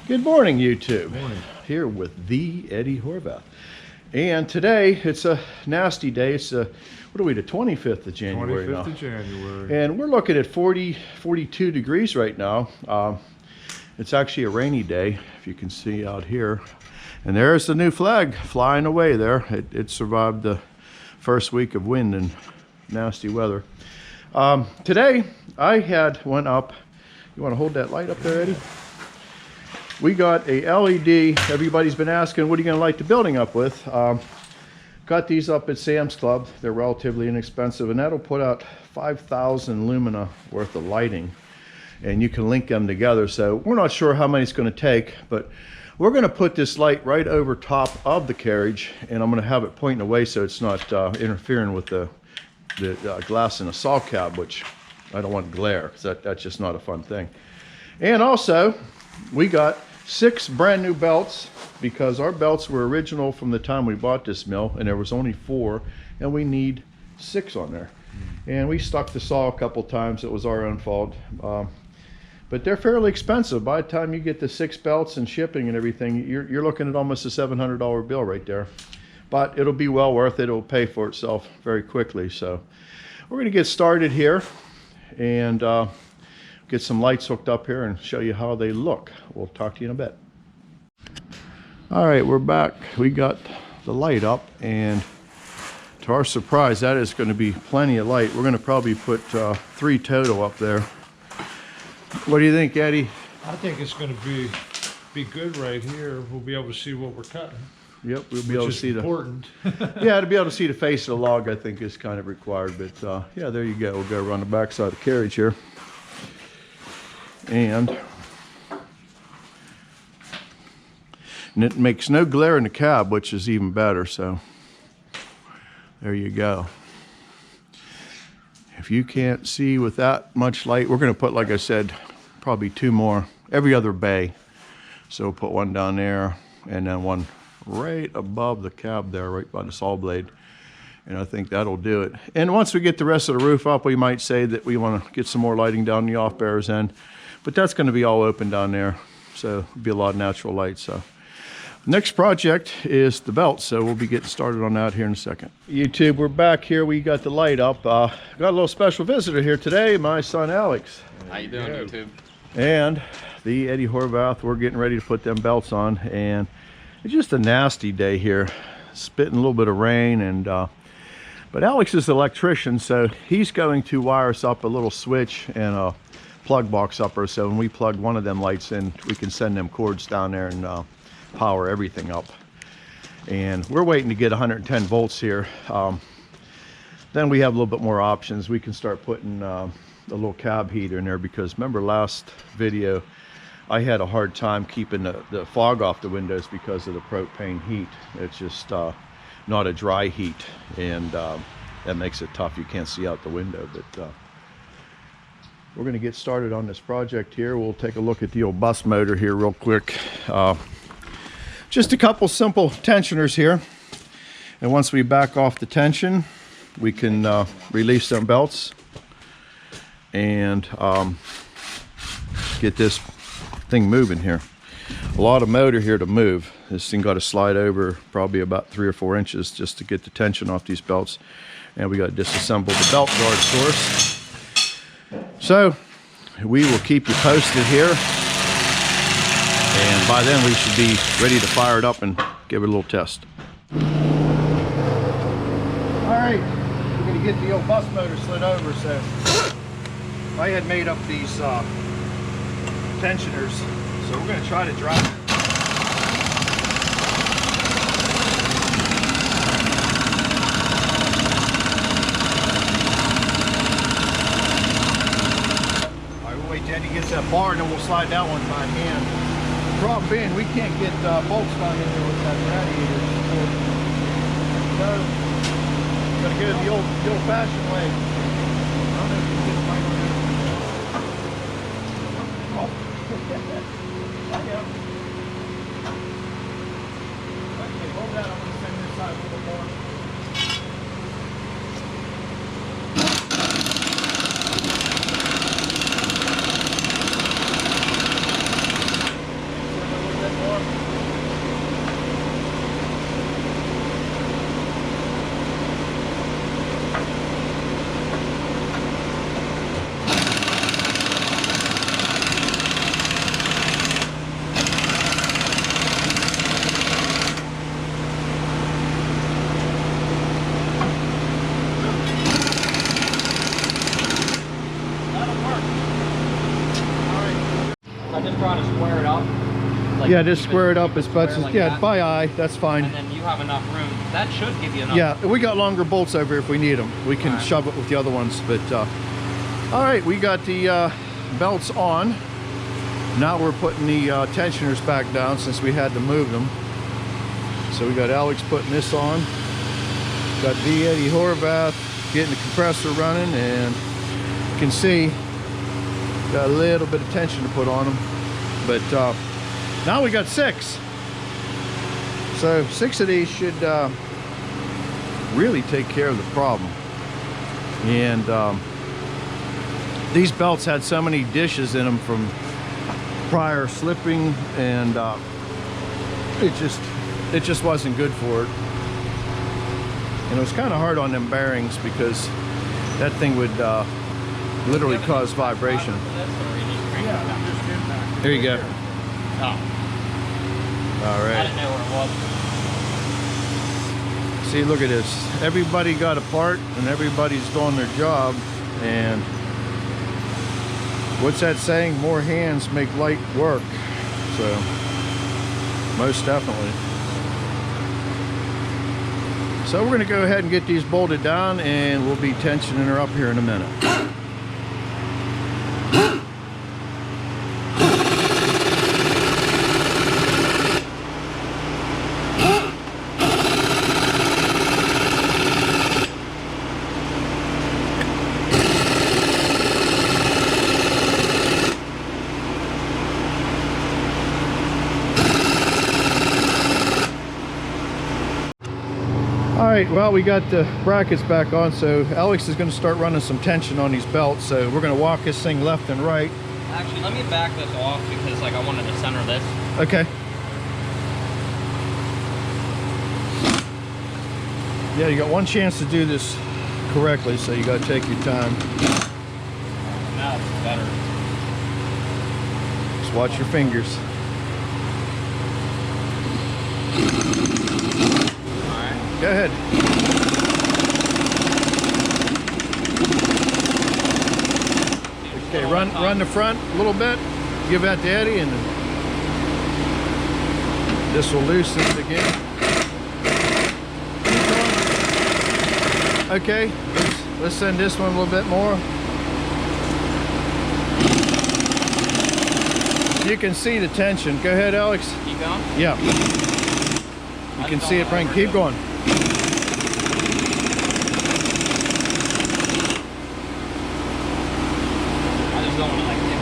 Good morning, YouTube. Good morning. Here with the Eddie Horvath. And today, it's a nasty day. It's what are we, the 25th of January 25th now? of January. And we're looking at 42 degrees right now. It's actually a rainy day, if you can see out here. And there's the new flag flying away there. It survived the first week of wind and nasty weather. Today, I went up. You want to hold that light up there, Eddie? We got a LED. Everybody's been asking, what are you going to light the building up with? Got these up at Sam's Club. They're relatively inexpensive, and that'll put out 5,000 lumina worth of lighting, and you can link them together. So we're not sure how many it's going to take, but we're going to put this light right over top of the carriage, and I'm going to have it pointing away so it's not interfering with the glass in the saw cab, which I don't want glare, because that's just not a fun thing. And also, we got 6 brand new belts, because our belts were original from the time we bought this mill, and there was only 4, and we need 6 on there. And we stuck the saw a couple times. It was our own fault. But they're fairly expensive. By the time you get the 6 belts and shipping and everything, you're looking at almost a $700 bill right there. But it'll be well worth it. It'll pay for itself very quickly. So we're going to get started here and get some lights hooked up here and show you how they look. We'll talk to you in a bit. All right, we're back. We got the light up, and to our surprise, that is going to be plenty of light. We're going to probably put 3 total up there. What do you think, Eddie? I think it's going to be good right here. We'll be able to see what we're cutting. Yep, we'll be able to see important. Yeah, to be able to see the face of the log, I think is kind of required. But yeah, there you go. We'll go around the back side of the carriage here. And it makes no glare in the cab, which is even better. So there you go. If you can't see with that much light, we're going to put, like I said, probably 2 more every other bay. So we'll put one down there and then one right above the cab there, right by the saw blade. And I think that'll do it. And once we get the rest of the roof up, we might say that we want to get some more lighting down the off bearer's end. But that's going to be all open down there, so it'll be a lot of natural light. So next project is the belt, so we'll be getting started on that here in a second. YouTube, we're back here. We got the light up. Got a little special visitor here today, my son Alex. How you doing, YouTube? And the Eddie Horvath. We're getting ready to put them belts on, and it's just a nasty day here. Spitting a little bit of rain, and but Alex is an electrician, so he's going to wire us up a little switch and a plug box upper, so when we plug one of them lights in, we can send them cords down there and power everything up. And we're waiting to get 110 volts here. Then we have a little bit more options. We can start putting a little cab heater in there, because remember last video I had a hard time keeping the fog off the windows because of the propane heat. It's just not a dry heat, and that makes it tough. You can't see out the window. But we're going to get started on this project here. We'll take a look at the old bus motor here real quick. Just a couple simple tensioners here. And once we back off the tension, we can release them belts and get this thing moving here. A lot of motor here to move. This thing got to slide over probably about 3 or 4 inches just to get the tension off these belts. And we got to disassemble the belt guard source. So we will keep you posted here, and by then we should be ready to fire it up and give it a little test. All right, we're going to get the old bus motor slid over. So I had made up these tensioners, so we're going to try to drive it. Eddie gets that bar, and then we'll slide that one by hand. The problem being, we can't get bolts down in there with that radiator. So, gotta go the old-fashioned way. I don't know if you can get it right on there. Oh. I am. Okay, hold that. I'm gonna send this side a little more. I just try to square it up. Like Yeah, just square it up as much as, like yeah, that. by eye, that's fine. And then you have enough room. That should give you enough. Yeah, we got longer bolts over here if we need them. We can Alright. shove it with the other ones, but all right, we got the belts on. Now we're putting the tensioners back down since we had to move them. So we got Alex putting this on. Got V. Eddie Horvath getting the compressor running, and you can see got a little bit of tension to put on them. But now we got 6. So 6 of these should really take care of the problem. And these belts had so many dishes in them from prior slipping, and it just wasn't good for it. And it was kind of hard on them bearings because that thing would literally cause vibration. There you go. Oh, All I right. didn't know where it was. See, look at this. Everybody got a part and everybody's doing their job. And what's that saying? More hands make light work. So, most definitely. So we're going to go ahead and get these bolted down, and we'll be tensioning her up here in a minute. All right, well, we got the brackets back on, so Alex is going to start running some tension on these belts. So we're going to walk this thing left and right. Actually, let me back this off because like I wanted to center this. Okay. Yeah, you got one chance to do this correctly, so you got to take your time. Now it's better. Just watch your fingers. Alright. Go ahead. Okay, run the front a little bit. Give that to Eddie, and this will loosen it again. Okay, let's send this one a little bit more. You can see the tension. Go ahead, Alex. Keep going? Yeah. You can see it bring. Keep going. I just don't want to like dip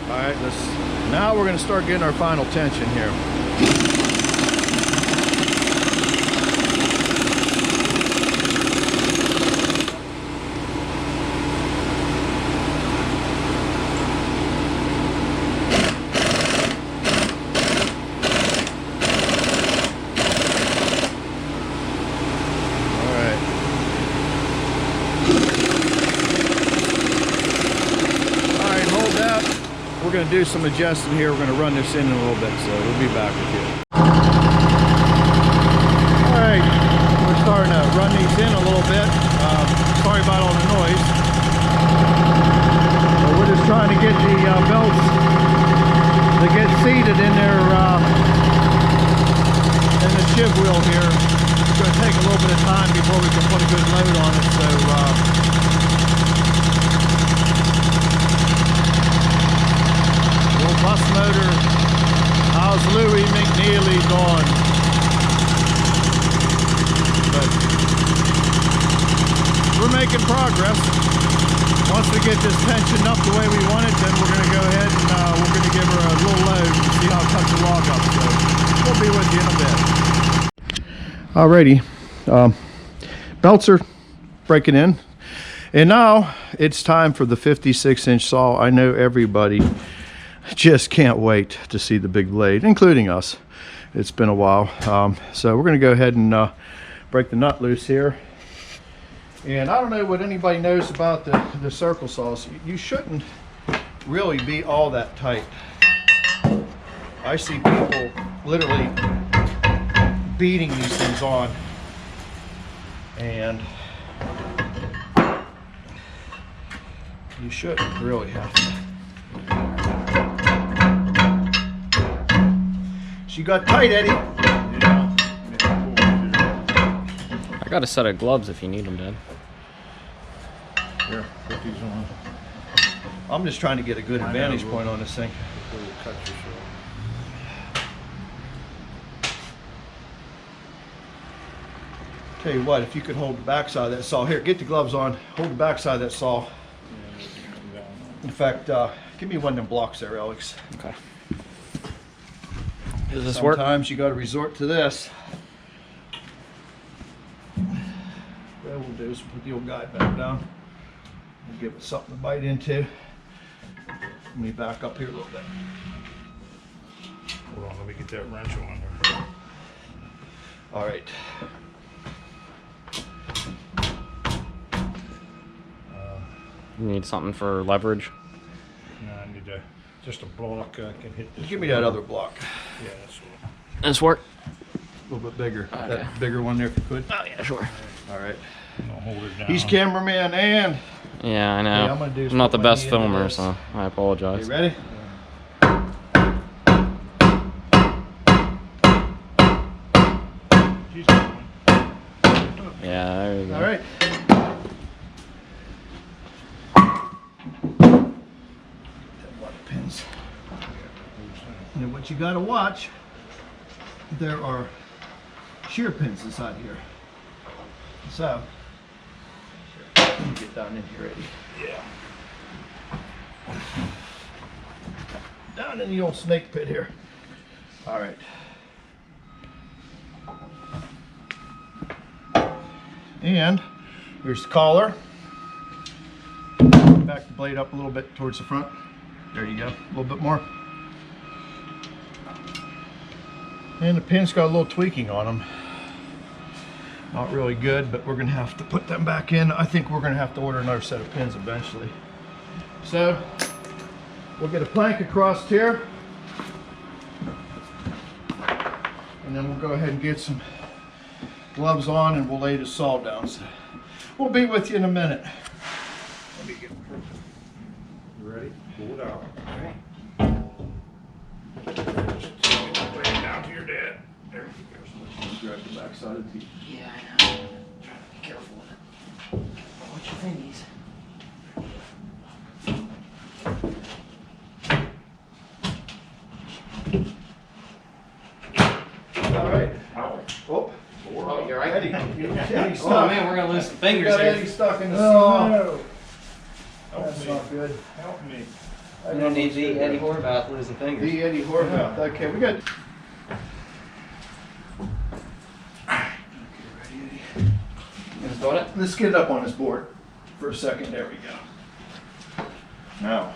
All right, now we're going to start getting our final tension here. We're going to do some adjusting here. We're going to run this in a little bit, so we'll be back with you. All right, we're starting to run these in a little bit. Sorry about all the noise. But we're just trying to get the belts to get seated in their in the shiv wheel here. It's going to take a little bit of time before we can put a good load on it. So. Bus motor, how's Louis McNeely doing? But we're making progress. Once we get this tensioned up the way we want it, then we're going to go ahead and we're going to give her a little load and see how it cuts the log up. So we'll be with you in a bit. Alrighty, belts are breaking in. And now it's time for the 56-inch saw. I know everybody just can't wait to see the big blade, including us. It's been a while. So we're going to go ahead and break the nut loose here. And I don't know what anybody knows about the circle saws. You shouldn't really be all that tight. I see people literally beating these things on. And you shouldn't really have to. She got tight, Eddie. Yeah. I got a set of gloves if you need them, Dad. Here, put these on. I'm just trying to get a good I know, advantage we'll- point on this thing. Before you cut yourself. Tell you what, if you could hold the backside of that saw. Here, get the gloves on. Hold the backside of that saw. Yeah, you can come down. In fact, give me one of them blocks there, Alex. Okay. Does this work? Sometimes you got to resort to this. What we'll do is put the old guy back down. We'll give it something to bite into. Let me back up here a little bit. Hold on, let me get that wrench on there. All right. You need something for leverage? No, I need just a block I can hit this. Give me that other block. Yeah, that's what. This work? A little bit bigger. Okay. That bigger one there if you could. Oh yeah, sure. All right. I'm gonna hold it down. He's cameraman and Yeah, I know. Yeah, I'm gonna do is I'm not put the my best knee into filmer, this. so I you apologize. ready? He's got one. Yeah, there you go. All right. Pins. And what you got to watch, there are shear pins inside here. So, let me get down in here, Eddie. Yeah. Down in the old snake pit here. All right. And here's the collar. Back the blade up a little bit towards the front. There you go, a little bit more. And the pins got a little tweaking on them. Not really good, but we're gonna have to put them back in. I think we're gonna have to order another set of pins eventually. So, we'll get a plank across here. And then we'll go ahead and get some gloves on and we'll lay the saw down. So, we'll be with you in a minute. Let me get You ready? Pull it out. Alright. Just lay it down to your dad. There he goes. grab the backside of the teeth. Yeah, I know. Be careful with it. Watch your thingies. All right. Oh, Oh, you're right. Eddie stuck. Oh man, we're gonna lose some We fingers got here. Eddie stuck in the Oh, saw. help That's me. not good. Help me. We're gonna need the Eddie Horvath losing fingers. The Eddie Horvath. Okay, we got. Just doing it? Let's get it up on this board for a second. There we go. Now.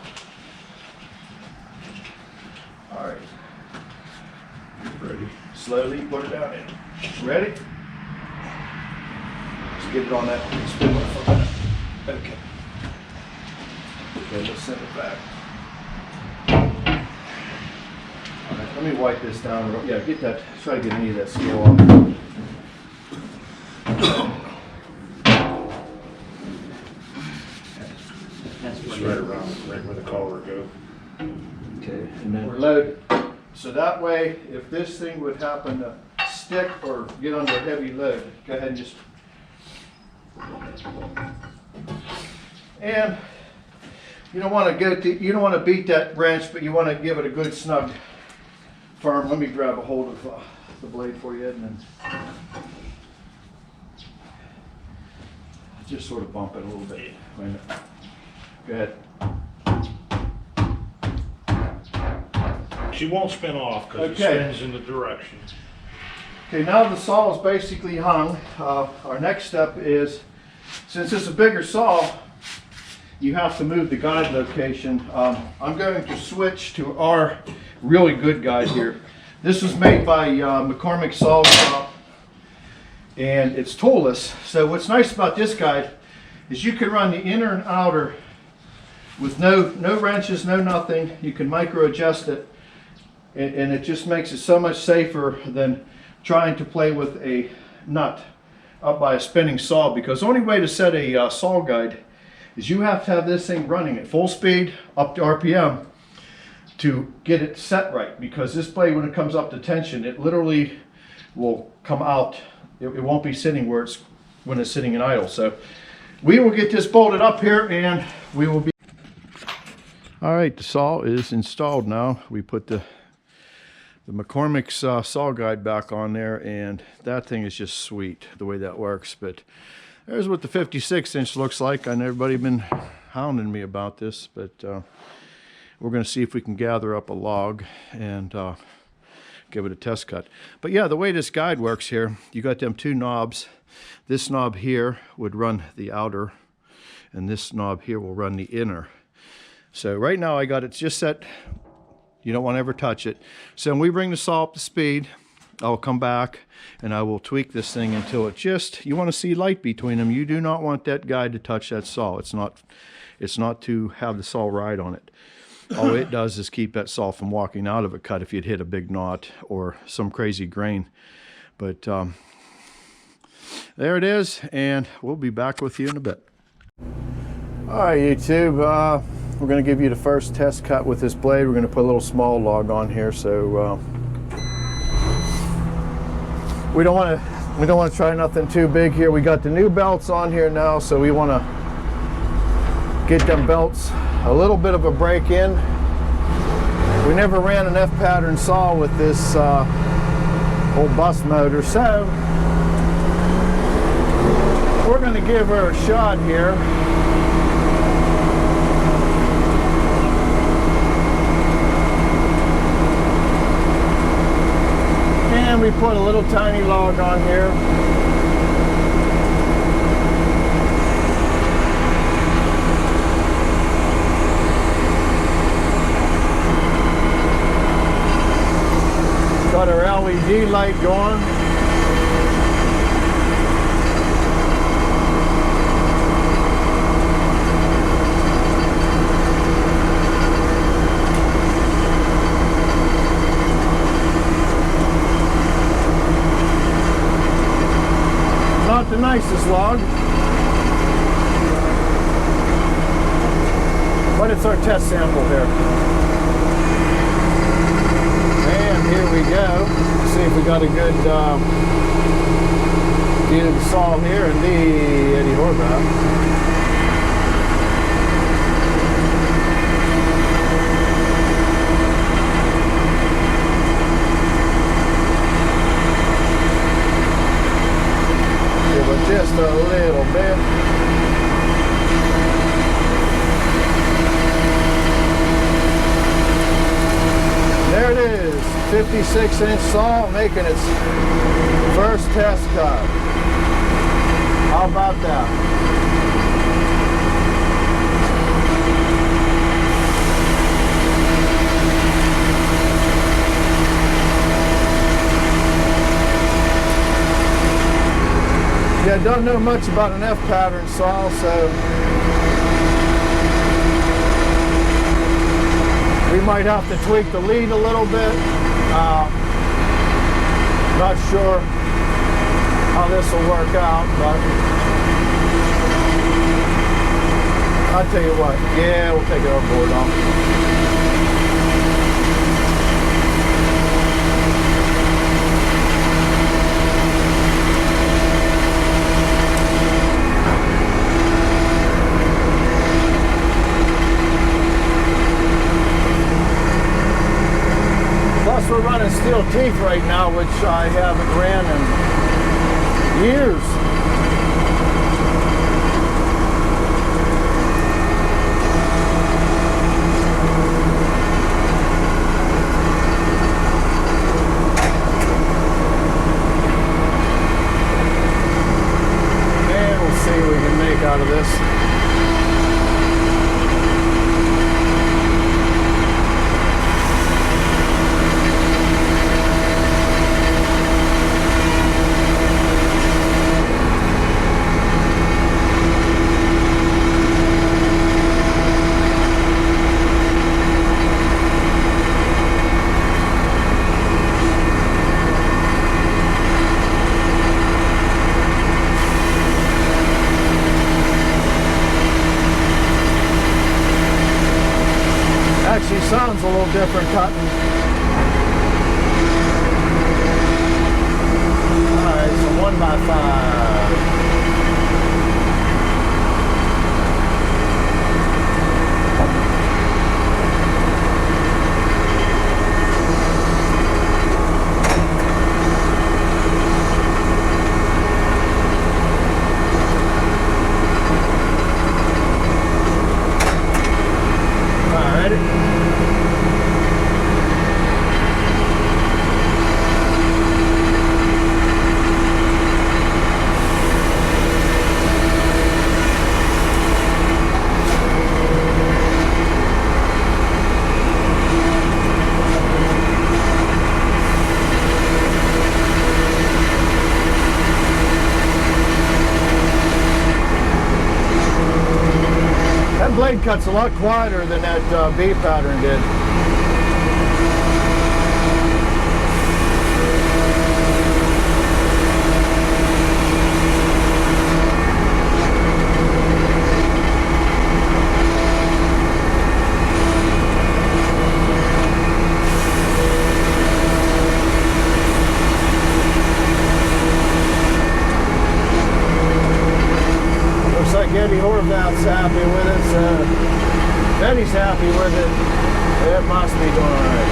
All right. Ready. Slowly put it down in. Ready? Let's get it on that spindle for a minute. Okay. Okay, let's send it back. All right, let me wipe this down. Yeah, get that. Try to get any of that seal off. Just right around, right where the collar goes. Okay, and then load it. So that way, if this thing would happen to stick or get under a heavy load, go ahead and just. And you don't want to you don't want to beat that wrench, but you want to give it a good snug firm. Let me grab a hold of the blade for you, and then just sort of bump it a little bit. Wait a minute. Go ahead. She won't spin off because Okay. it spins in the direction. Okay, now the saw is basically hung. Our next step is, since it's a bigger saw, you have to move the guide location. I'm going to switch to our really good guide here. This was made by McCormick Saw Shop, and it's toolless. So what's nice about this guide is you can run the inner and outer with no wrenches, no nothing. You can micro adjust it, and it just makes it so much safer than trying to play with a nut up by a spinning saw, because the only way to set a saw guide is you have to have this thing running at full speed up to RPM to get it set right, because this blade, when it comes up to tension, it literally will come out. It won't be sitting where it's when it's sitting in idle. So we will get this bolted up here and we will be. All right, the saw is installed now. We put the McCormick's saw guide back on there, and that thing is just sweet the way that works. But there's what the 56-inch looks like. I know everybody been hounding me about this, but we're going to see if we can gather up a log and give it a test cut. But yeah, the way this guide works here, you got them two knobs. This knob here would run the outer, and this knob here will run the inner. So right now I got it just set. You don't want to ever touch it. So when we bring the saw up to speed, I'll come back and I will tweak this thing until it just, you want to see light between them. You do not want that guide to touch that saw. It's not to have the saw ride on it. All it does is keep that saw from walking out of a cut if you'd hit a big knot or some crazy grain. But there it is, and we'll be back with you in a bit. All right, YouTube, we're going to give you the first test cut with this blade. We're going to put a little small log on here, so we don't want to try nothing too big here. We got the new belts on here now, so we want to get them belts a little bit of a break in. We never ran an F-pattern saw with this old bus motor, so we're going to give her a shot here. And we put a little tiny log on here. Got our LED light going. Not the nicest log, but it's our test sample here. And here we go. See if we got a good view of the saw here and the Eddie Horvath. Just a little bit. There it is, 56-inch saw making its first test cut. How about that? Yeah, don't know much about an F-pattern saw, so we might have to tweak the lead a little bit. Not sure how this will work out, but I'll tell you what, yeah, we'll take our board off. Plus we're running steel teeth right now, which I haven't ran in years. And we'll see what we can make out of this. sounds a little different cutting. Alright, so 1x5. Blade cut's a lot quieter than that V pattern did. Looks like Eddie Horvath's happy with it, so Eddie's happy with it. It must be doing all right.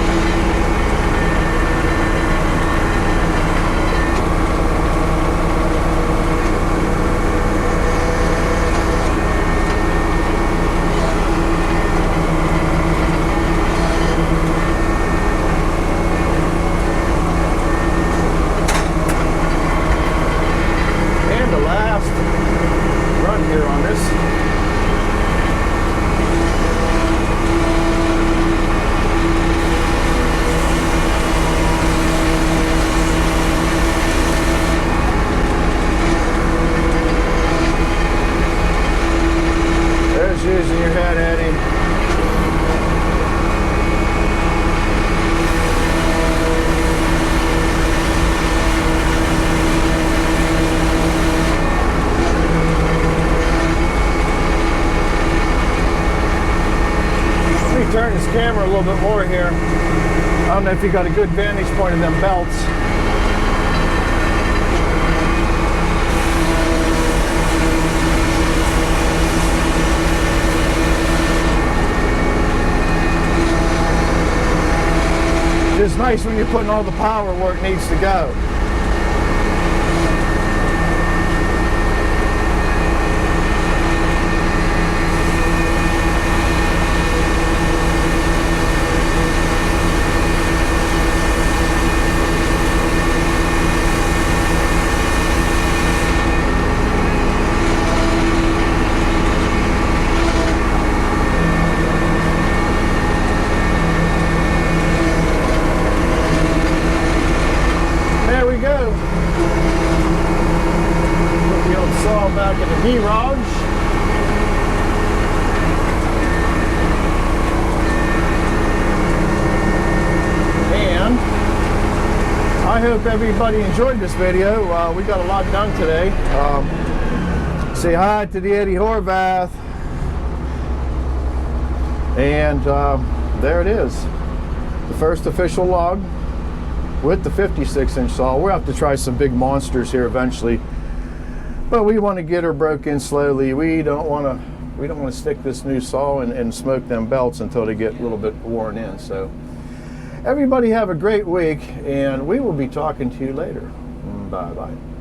And the last run here on this. Using your head, Eddie. Let me turn this camera a little bit more here. I don't know if you got a good vantage point of them belts. It's nice when you're putting all the power where it needs to go. Back in the garage. And I hope everybody enjoyed this video. We got a lot done today. Say hi to the Eddie Horvath. And there it is. The first official log with the 56-inch saw. We'll have to try some big monsters here eventually. But we want to get her broke in slowly. We don't want to stick this new saw and smoke them belts until they get a little bit worn in. So everybody have a great week, and we will be talking to you later. Bye-bye.